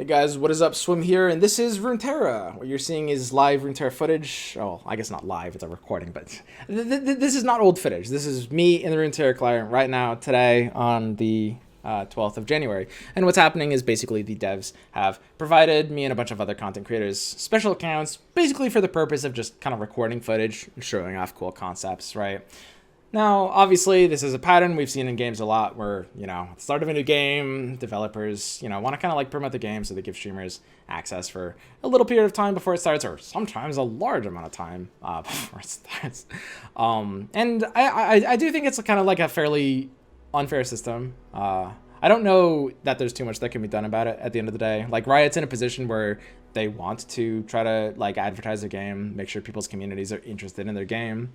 Hey guys, what is up? Swim here, and this is Runeterra. What you're seeing is live Runeterra footage. Oh, I guess not live, it's a recording, but this is not old footage. This is me in the Runeterra client right now, today, on the 12th of January. And what's happening is basically the devs have provided me and a bunch of other content creators special accounts, basically for the purpose of just kind of recording footage and showing off cool concepts, right? Now, obviously, this is a pattern we've seen in games a lot where, at the start of a new game, developers, want to kind of like promote the game so they give streamers access for a little period of time before it starts, or sometimes a large amount of time before it starts. And I do think it's kind of like a fairly unfair system. I don't know that there's too much that can be done about it at the end of the day. Like, Riot's in a position where they want to try to like advertise their game, make sure people's communities are interested in their game.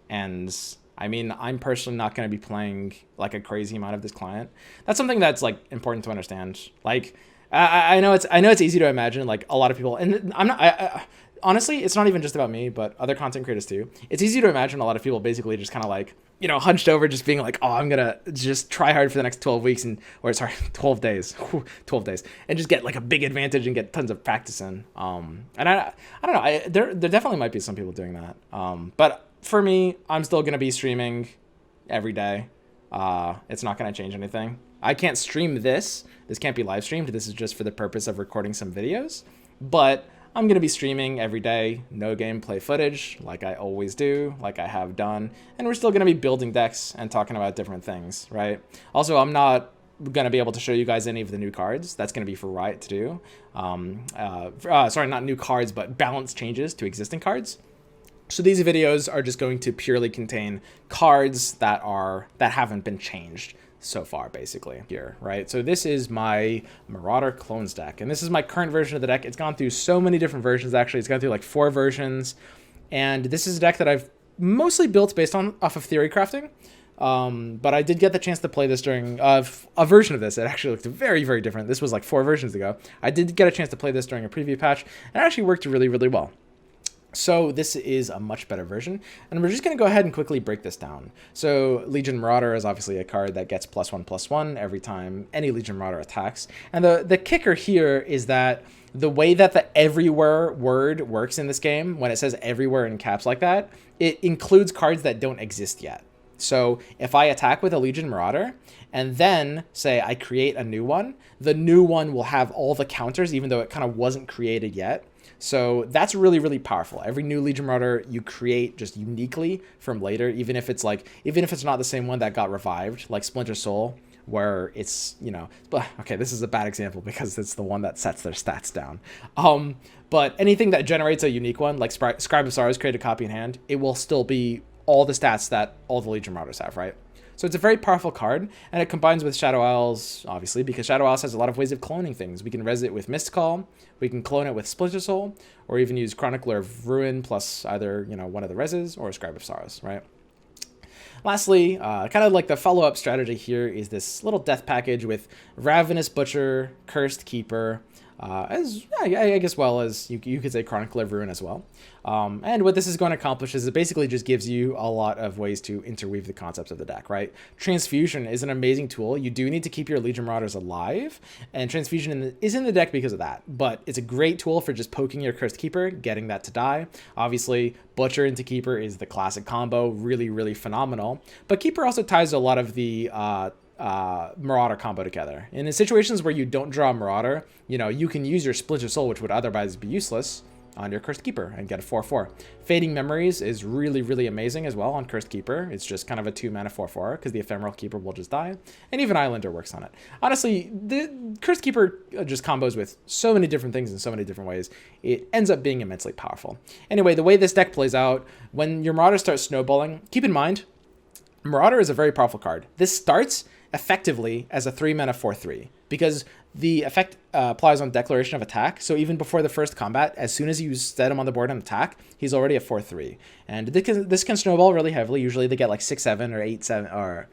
And I mean, I'm personally not going to be playing like a crazy amount of this client. That's something that's like important to understand. Like, I know it's easy to imagine like a lot of people, and I'm not. Honestly, it's not even just about me, but other content creators too. It's easy to imagine a lot of people basically just kind of like, hunched over, just being like, oh, I'm gonna just try hard for the next 12 weeks or 12 days, 12 days, and just get like a big advantage and get tons of practice in. And I don't know. There definitely might be some people doing that. But for me, I'm still going to be streaming every day. It's not going to change anything. I can't stream this. This can't be live streamed. This is just for the purpose of recording some videos. But I'm going to be streaming every day, no gameplay footage, like I always do, like I have done. And we're still going to be building decks and talking about different things, right? Also, I'm not going to be able to show you guys any of the new cards. That's going to be for Riot to do. Sorry, not new cards, but balance changes to existing cards. So these videos are just going to purely contain cards that haven't been changed so far, basically, here, right? So this is my Marauder clones deck, and this is my current version of the deck. It's gone through so many different versions, actually. It's gone through like 4 versions, and this is a deck that I've mostly built off of theory crafting. But I did get the chance to play this during a version of this. It actually looked very, very different. This was like 4 versions ago. I did get a chance to play this during a preview patch, and it actually worked really, really well. So this is a much better version, and we're just going to go ahead and quickly break this down. So Legion Marauder is obviously a card that gets +1/+1 every time any Legion Marauder attacks. And the kicker here is that the way that the everywhere word works in this game, when it says everywhere in caps like that, it includes cards that don't exist yet. So if I attack with a Legion Marauder and then say I create a new one, the new one will have all the counters even though it kind of wasn't created yet. So that's really, really powerful. Every new Legion Marauder you create just uniquely from later, even if it's not the same one that got revived, like Splinter Soul, where it's, okay, this is a bad example because it's the one that sets their stats down. But anything that generates a unique one, like Scribe of Sorrows, create a copy in hand, it will still be all the stats that all the Legion Marauders have, right? So it's a very powerful card, and it combines with Shadow Isles, obviously, because Shadow Isles has a lot of ways of cloning things. We can res it with Mistcall, we can clone it with Splinter Soul, or even use Chronicler of Ruin plus either, one of the reses or Scribe of Sorrows, right? Lastly, kind of like the follow-up strategy here is this little death package with Ravenous Butcher, Cursed Keeper, I guess well as you could say Chronicler of Ruin as well. And what this is going to accomplish is it basically just gives you a lot of ways to interweave the concepts of the deck, right? Transfusion is an amazing tool. You do need to keep your Legion Marauders alive, and Transfusion is in the deck because of that. But it's a great tool for just poking your Cursed Keeper, getting that to die. Obviously, Butcher into Keeper is the classic combo, really, really phenomenal. But Keeper also ties a lot of the Marauder combo together. And in situations where you don't draw a Marauder, you can use your Splinter Soul, which would otherwise be useless, on your Cursed Keeper and get a 4/4. Fading Memories is really, really amazing as well on Cursed Keeper. It's just kind of a 2-mana 4/4 because the Ephemeral Keeper will just die. And even Islander works on it. Honestly, the Cursed Keeper just combos with so many different things in so many different ways. It ends up being immensely powerful. Anyway, the way this deck plays out, when your Marauder starts snowballing, keep in mind, Marauder is a very powerful card. This starts effectively as a 3-mana 4/3 because the effect applies on declaration of attack. So even before the first combat, as soon as you set him on the board and attack, he's already a 4/3. And this can snowball really heavily. Usually they get like 6/7 or 8/7 or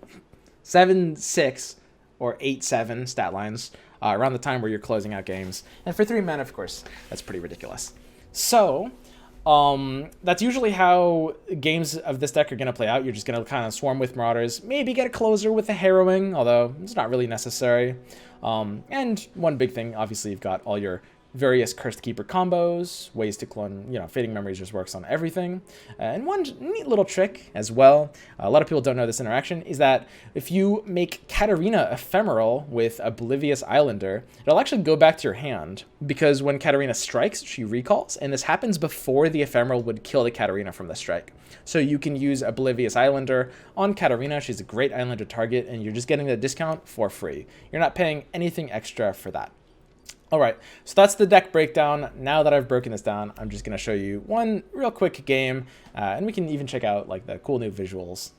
7/6 or 8/7 stat lines around the time where you're closing out games. And for 3 mana, of course, that's pretty ridiculous. So That's usually how games of this deck are going to play out. You're just going to kind of swarm with Marauders, maybe get a closer with the Harrowing, although it's not really necessary. And one big thing, obviously, you've got all your various Cursed Keeper combos, ways to clone, Fading Memories just works on everything. And one neat little trick as well, a lot of people don't know this interaction, is that if you make Katarina ephemeral with Oblivious Islander, it'll actually go back to your hand, because when Katarina strikes, she recalls, and this happens before the ephemeral would kill the Katarina from the strike. So you can use Oblivious Islander on Katarina. She's a great Islander target, and you're just getting the discount for free. You're not paying anything extra for that. All right, so that's the deck breakdown. Now that I've broken this down, I'm just going to show you one real quick game, and we can even check out like the cool new visuals.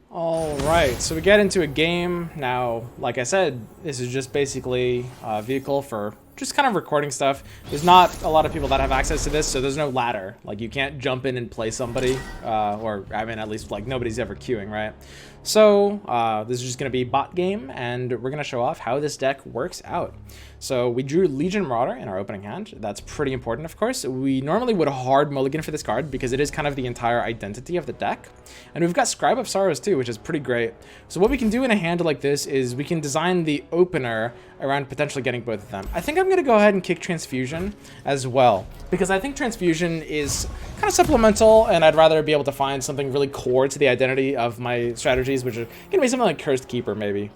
All right, so we get into a game. Now, like I said, this is just basically a vehicle for just kind of recording stuff. There's not a lot of people that have access to this, so there's no ladder. Like, you can't jump in and play somebody, or I mean, at least like nobody's ever queuing, right? So this is just going to be bot game, and we're going to show off how this deck works out. So we drew Legion Marauder in our opening hand. That's pretty important, of course. We normally would hard mulligan for this card because it is kind of the entire identity of the deck. And we've got Scribe of Sorrows too, which is pretty great. So what we can do in a hand like this is we can design the opener around potentially getting both of them. I think I'm going to go ahead and kick Transfusion as well, because I think Transfusion is kind of supplemental, and I'd rather be able to find something really core to the identity of my strategies, which are going to be something like Cursed Keeper maybe.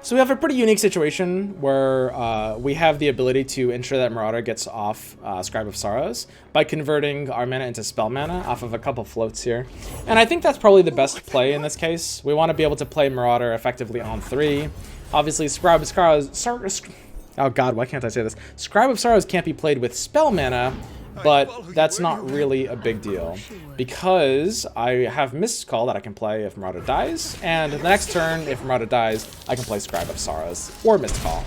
So we have a pretty unique situation where we have the ability to ensure that Marauder gets off Scribe of Sorrows by converting our mana into spell mana off of a couple floats here. And I think that's probably the best play in this case. We want to be able to play Marauder effectively on 3. Obviously, Scribe of Sorrows... Oh god, why can't I say this? Scribe of Sorrows can't be played with spell mana, but that's not really a big deal, because I have Mist Call that I can play if Marauder dies, and the next turn, if Marauder dies, I can play Scribe of Sorrows or Mist Call.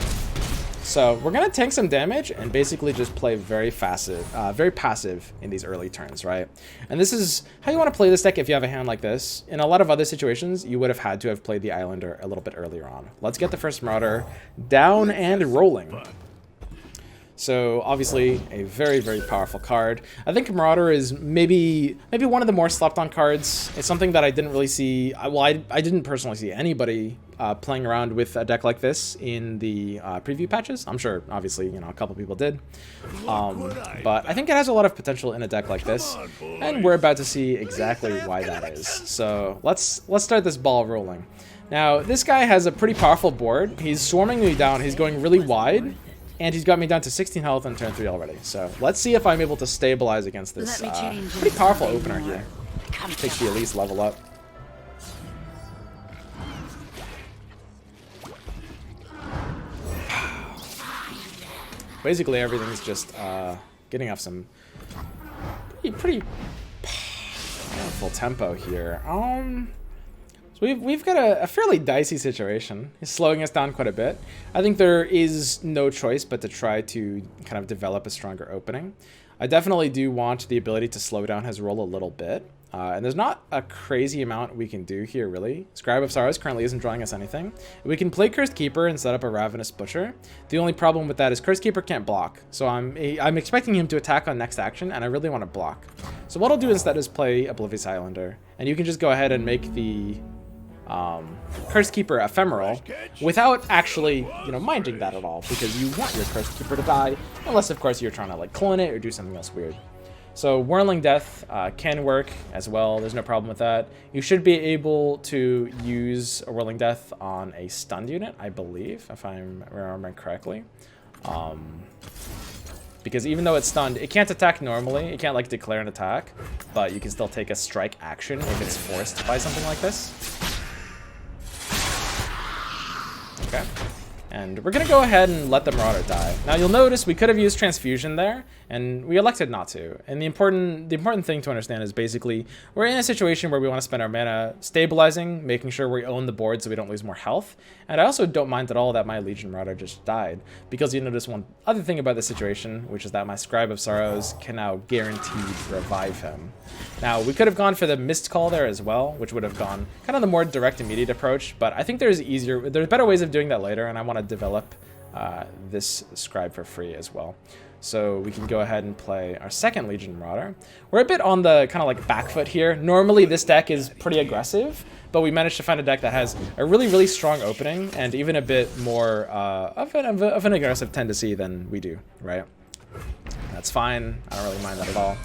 So we're going to tank some damage and basically just play very passive in these early turns, right? And this is how you want to play this deck if you have a hand like this. In a lot of other situations, you would have had to have played the Islander a little bit earlier on. Let's get the first Marauder down and rolling. So obviously a very, very powerful card. I think Marauder is maybe one of the more slept on cards. It's something that I didn't really see. Well, I didn't personally see anybody playing around with a deck like this in the preview patches. I'm sure, obviously, a couple people did. But I think it has a lot of potential in a deck like this, and we're about to see exactly why that is. So let's start this ball rolling. Now, this guy has a pretty powerful board. He's swarming me down. He's going really wide. And he's got me down to 16 health on turn 3 already. So let's see if I'm able to stabilize against this pretty powerful opener here. Takes the Elise level up. Basically everything's just getting off some pretty full tempo here. So we've got a fairly dicey situation. He's slowing us down quite a bit. I think there is no choice but to try to kind of develop a stronger opening. I definitely do want the ability to slow down his roll a little bit. And there's not a crazy amount we can do here, really. Scribe of Sorrows currently isn't drawing us anything. We can play Cursed Keeper and set up a Ravenous Butcher. The only problem with that is Cursed Keeper can't block. So I'm expecting him to attack on next action, and I really want to block. So what I'll do instead is play Oblivious Islander. And you can just go ahead and make the Cursed Keeper ephemeral without actually, minding that at all, because you want your Cursed Keeper to die, unless of course you're trying to like clone it or do something else weird. So Whirling Death can work as well. There's no problem with that. You should be able to use a Whirling Death on a stunned unit, I believe, if I'm remembering correctly. Because even though it's stunned, it can't attack normally. It can't like declare an attack, but you can still take a strike action if it's forced by something like this. Okay, and we're gonna go ahead and let the Marauder die. Now you'll notice we could have used Transfusion there, and we elected not to. And the important thing to understand is basically we're in a situation where we want to spend our mana stabilizing, making sure we own the board so we don't lose more health. And I also don't mind at all that my Legion Marauder just died, because you notice one other thing about this situation, which is that my Scribe of Sorrows can now guaranteed revive him. Now, we could have gone for the Mist Call there as well, which would have gone kind of the more direct immediate approach, but I think there's better ways of doing that later, and I want to develop this Scribe for free as well. So we can go ahead and play our second Legion Marauder. We're a bit on the kind of like back foot here. Normally this deck is pretty aggressive, but we managed to find a deck that has a really, really strong opening and even a bit more of an aggressive tendency than we do, right? That's fine. I don't really mind that at all.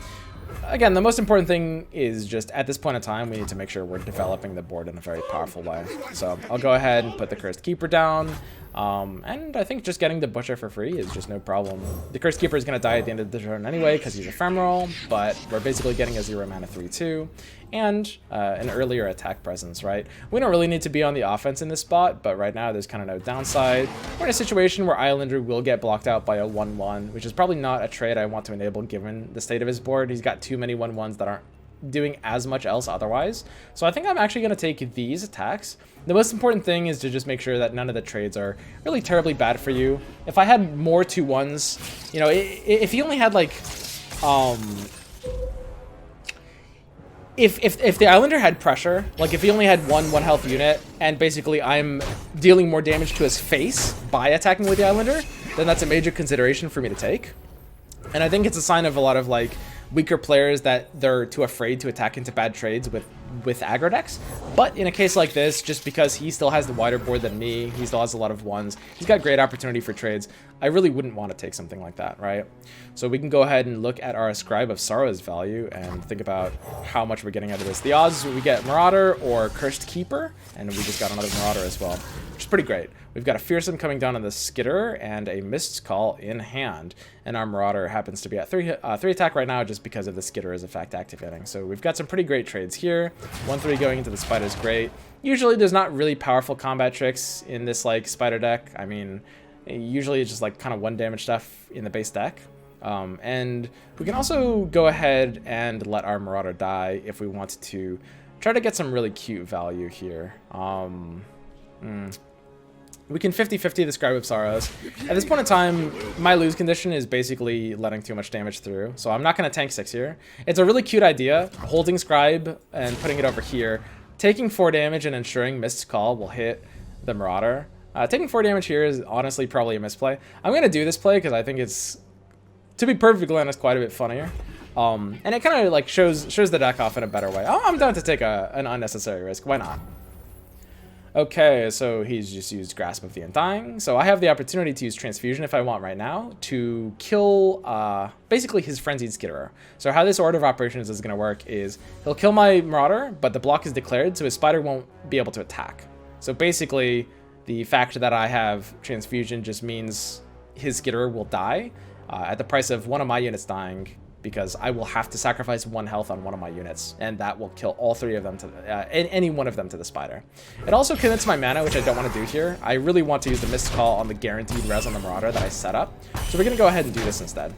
Again, the most important thing is just at this point in time, we need to make sure we're developing the board in a very powerful way. So I'll go ahead and put the Cursed Keeper down. And I think just getting the Butcher for free is just no problem. The Cursed Keeper is going to die at the end of the turn anyway because he's ephemeral, but we're basically getting a 0 mana 3/2 and an earlier attack presence, right? We don't really need to be on the offense in this spot, but right now there's kind of no downside. We're in a situation where Islander will get blocked out by a 1/1, which is probably not a trade I want to enable given the state of his board. He's got too many 1/1s that aren't doing as much else otherwise. So I think I'm actually going to take these attacks. The most important thing is to just make sure that none of the trades are really terribly bad for you. If I had more 2/1s, you know, if he only had like, if the Islander had pressure, like if he only had one health unit and basically I'm dealing more damage to his face by attacking with the Islander, then that's a major consideration for me to take. And I think it's a sign of a lot of like weaker players that they're too afraid to attack into bad trades with aggro decks. But in a case like this, just because he still has the wider board than me, he still has a lot of 1s, he's got great opportunity for trades, I really wouldn't want to take something like that, right? So we can go ahead and look at our Scribe of Sorrows value and think about how much we're getting out of this. The odds we get Marauder or Cursed Keeper, and we just got another Marauder as well, which is pretty great. We've got a Fearsome coming down on the Skitterer and a Mist's Call in hand. And our Marauder happens to be at 3 attack right now just because of the Skitterer's effect activating. So we've got some pretty great trades here. 1/3 going into the Spider is great. Usually there's not really powerful combat tricks in this like Spider deck. I mean, usually it's just like kind of 1 damage stuff in the base deck. And we can also go ahead and let our Marauder die if we want to try to get some really cute value here. We can 50-50 the Scribe of Sorrows. At this point in time, my lose condition is basically letting too much damage through, so I'm not going to tank 6 here. It's a really cute idea, holding Scribe and putting it over here, taking 4 damage and ensuring Mist's Call will hit the Marauder. Taking 4 damage here is honestly probably a misplay. I'm going to do this play because I think it's, to be perfectly honest, quite a bit funnier. And it kind of like shows the deck off in a better way. I'm down to take an unnecessary risk. Why not? Okay, so he's just used Grasp of the Undying. So I have the opportunity to use Transfusion if I want right now to kill basically his Frenzied Skitterer. So how this order of operations is going to work is he'll kill my Marauder, but the block is declared, so his Spider won't be able to attack. So basically, the fact that I have Transfusion just means his Skitterer will die at the price of one of my units dying, because I will have to sacrifice 1 health on one of my units, and that will kill all 3 of them to any one of them to the Spider. It also commits my mana, which I don't want to do here. I really want to use the Mist Call on the guaranteed res on the Marauder that I set up, so we're going to go ahead and do this instead.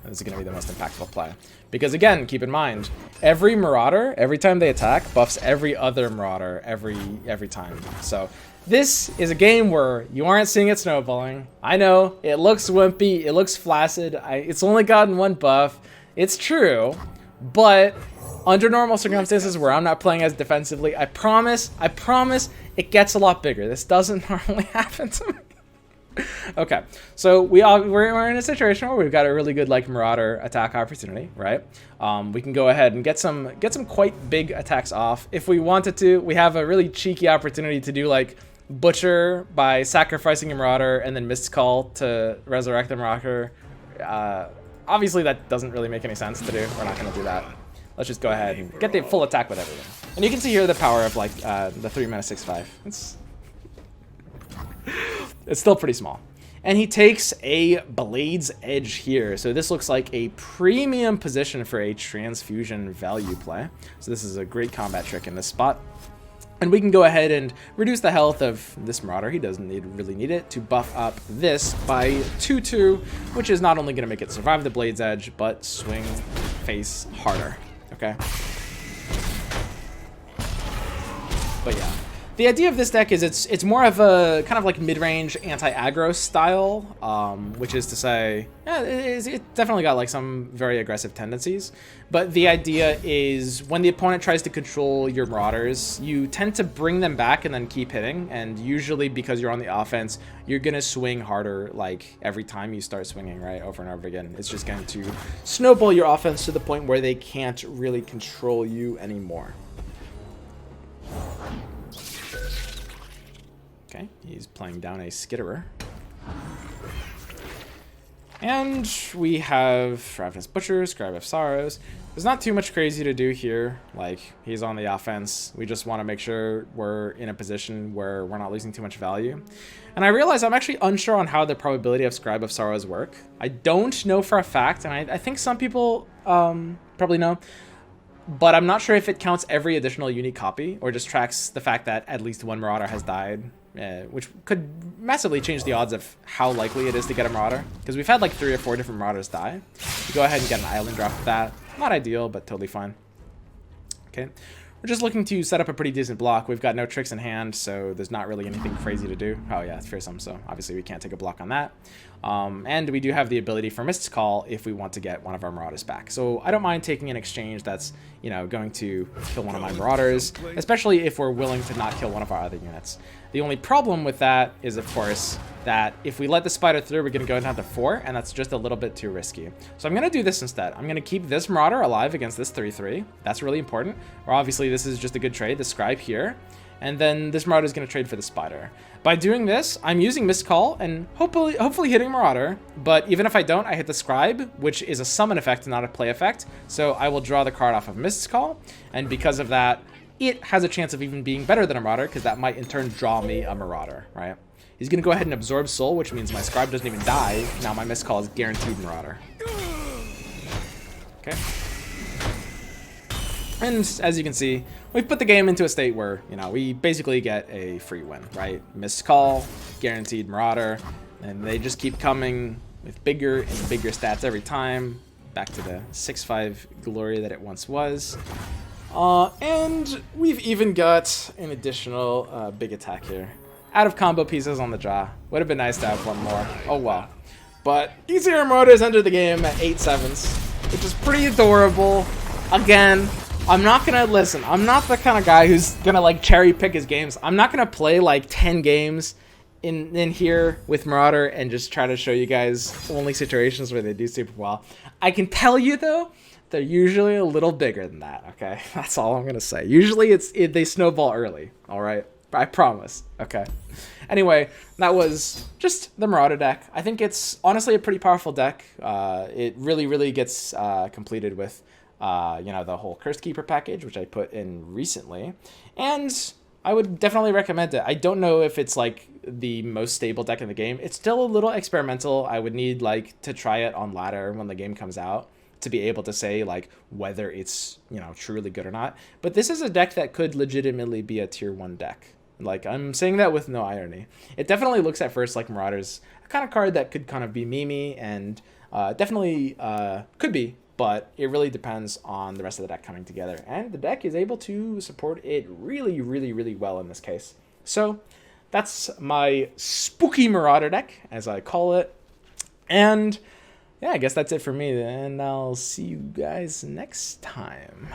This is going to be the most impactful play. Because again, keep in mind, every Marauder, every time they attack, buffs every other Marauder every time. So this is a game where you aren't seeing it snowballing. I know, it looks wimpy, it looks flaccid, it's only gotten 1 buff. It's true, but under normal circumstances where I'm not playing as defensively, I promise, it gets a lot bigger. This doesn't normally happen to me. Okay, so we're in a situation where we've got a really good like Marauder attack opportunity, right? We can go ahead and get some quite big attacks off if we wanted to. We have a really cheeky opportunity to do like Butcher by sacrificing a Marauder and then Mist Call to resurrect the Marauder. Obviously that doesn't really make any sense to do. We're not going to do that. Let's just go ahead and get the full attack with everything. And you can see here the power of like the 3 mana 6/5. It's still pretty small. And he takes a Blade's Edge here. So this looks like a premium position for a Transfusion value play. So this is a great combat trick in this spot. And we can go ahead and reduce the health of this Marauder. He doesn't really need it to buff up this by 2/2, which is not only going to make it survive the Blade's Edge, but swing face harder. Okay? But yeah. The idea of this deck is it's more of a kind of like mid-range anti-aggro style, which is to say, yeah, it definitely got like some very aggressive tendencies. But the idea is when the opponent tries to control your Marauders, you tend to bring them back and then keep hitting. And usually because you're on the offense, you're going to swing harder like every time you start swinging, right? Over and over again. It's just going to snowball your offense to the point where they can't really control you anymore. Okay, he's playing down a Skitterer. And we have Ravenous Butcher, Scribe of Sorrows. There's not too much crazy to do here. Like, he's on the offense. We just want to make sure we're in a position where we're not losing too much value. And I realize I'm actually unsure on how the probability of Scribe of Sorrows work. I don't know for a fact, and I think some people probably know. But I'm not sure if it counts every additional unique copy or just tracks the fact that at least one Marauder has died, which could massively change the odds of how likely it is to get a Marauder. Because we've had like 3 or 4 different Marauders die. You go ahead and get an island drop with that. Not ideal, but totally fine. Okay. We're just looking to set up a pretty decent block. We've got no tricks in hand, so there's not really anything crazy to do. Oh yeah, it's fearsome, so obviously we can't take a block on that. And we do have the ability for Mist's Call if we want to get one of our Marauders back. So I don't mind taking an exchange that's, you know, going to kill one of my Marauders, especially if we're willing to not kill one of our other units. The only problem with that is, of course, that if we let the spider through, we're going to go down to 4, and that's just a little bit too risky. So I'm going to do this instead. I'm going to keep this Marauder alive against this 3/3. That's really important. Or obviously, this is just a good trade, the Scribe here. And then this Marauder is going to trade for the Spider. By doing this, I'm using Mist Call and hopefully hitting Marauder. But even if I don't, I hit the Scribe, which is a summon effect, not a play effect. So I will draw the card off of Mist Call. And because of that, it has a chance of even being better than a Marauder, because that might in turn draw me a Marauder, right? He's going to go ahead and absorb Soul, which means my Scribe doesn't even die. Now my Mist Call is guaranteed Marauder. Okay. And as you can see, we've put the game into a state where, you know, we basically get a free win, right? Missed Call, guaranteed Marauder, and they just keep coming with bigger and bigger stats every time. Back to the 6/5 glory that it once was. And we've even got an additional big attack here. Out of combo pieces on the draw. Would have been nice to have one more. Oh well. But these here Marauders enter the game at 8/7, which is pretty adorable. Again, I'm not gonna listen. I'm not the kind of guy who's gonna like cherry pick his games. I'm not gonna play like 10 games in here with Marauder and just try to show you guys only situations where they do super well. I can tell you though, they're usually a little bigger than that. Okay, that's all I'm gonna say. Usually they snowball early. All right, I promise. Okay. Anyway, that was just the Marauder deck. I think it's honestly a pretty powerful deck. It really gets completed with. You know, the whole Cursed Keeper package, which I put in recently, and I would definitely recommend it. I don't know if it's like the most stable deck in the game. It's still a little experimental. I would need like to try it on ladder when the game comes out to be able to say like whether it's, you know, truly good or not. But this is a deck that could legitimately be a tier 1 deck. Like, I'm saying that with no irony. It definitely looks at first like Marauders, a kind of card that could kind of be memey and definitely could be. But it really depends on the rest of the deck coming together. And the deck is able to support it really well in this case. So that's my spooky Marauder deck, as I call it. And yeah, I guess that's it for me. And I'll see you guys next time.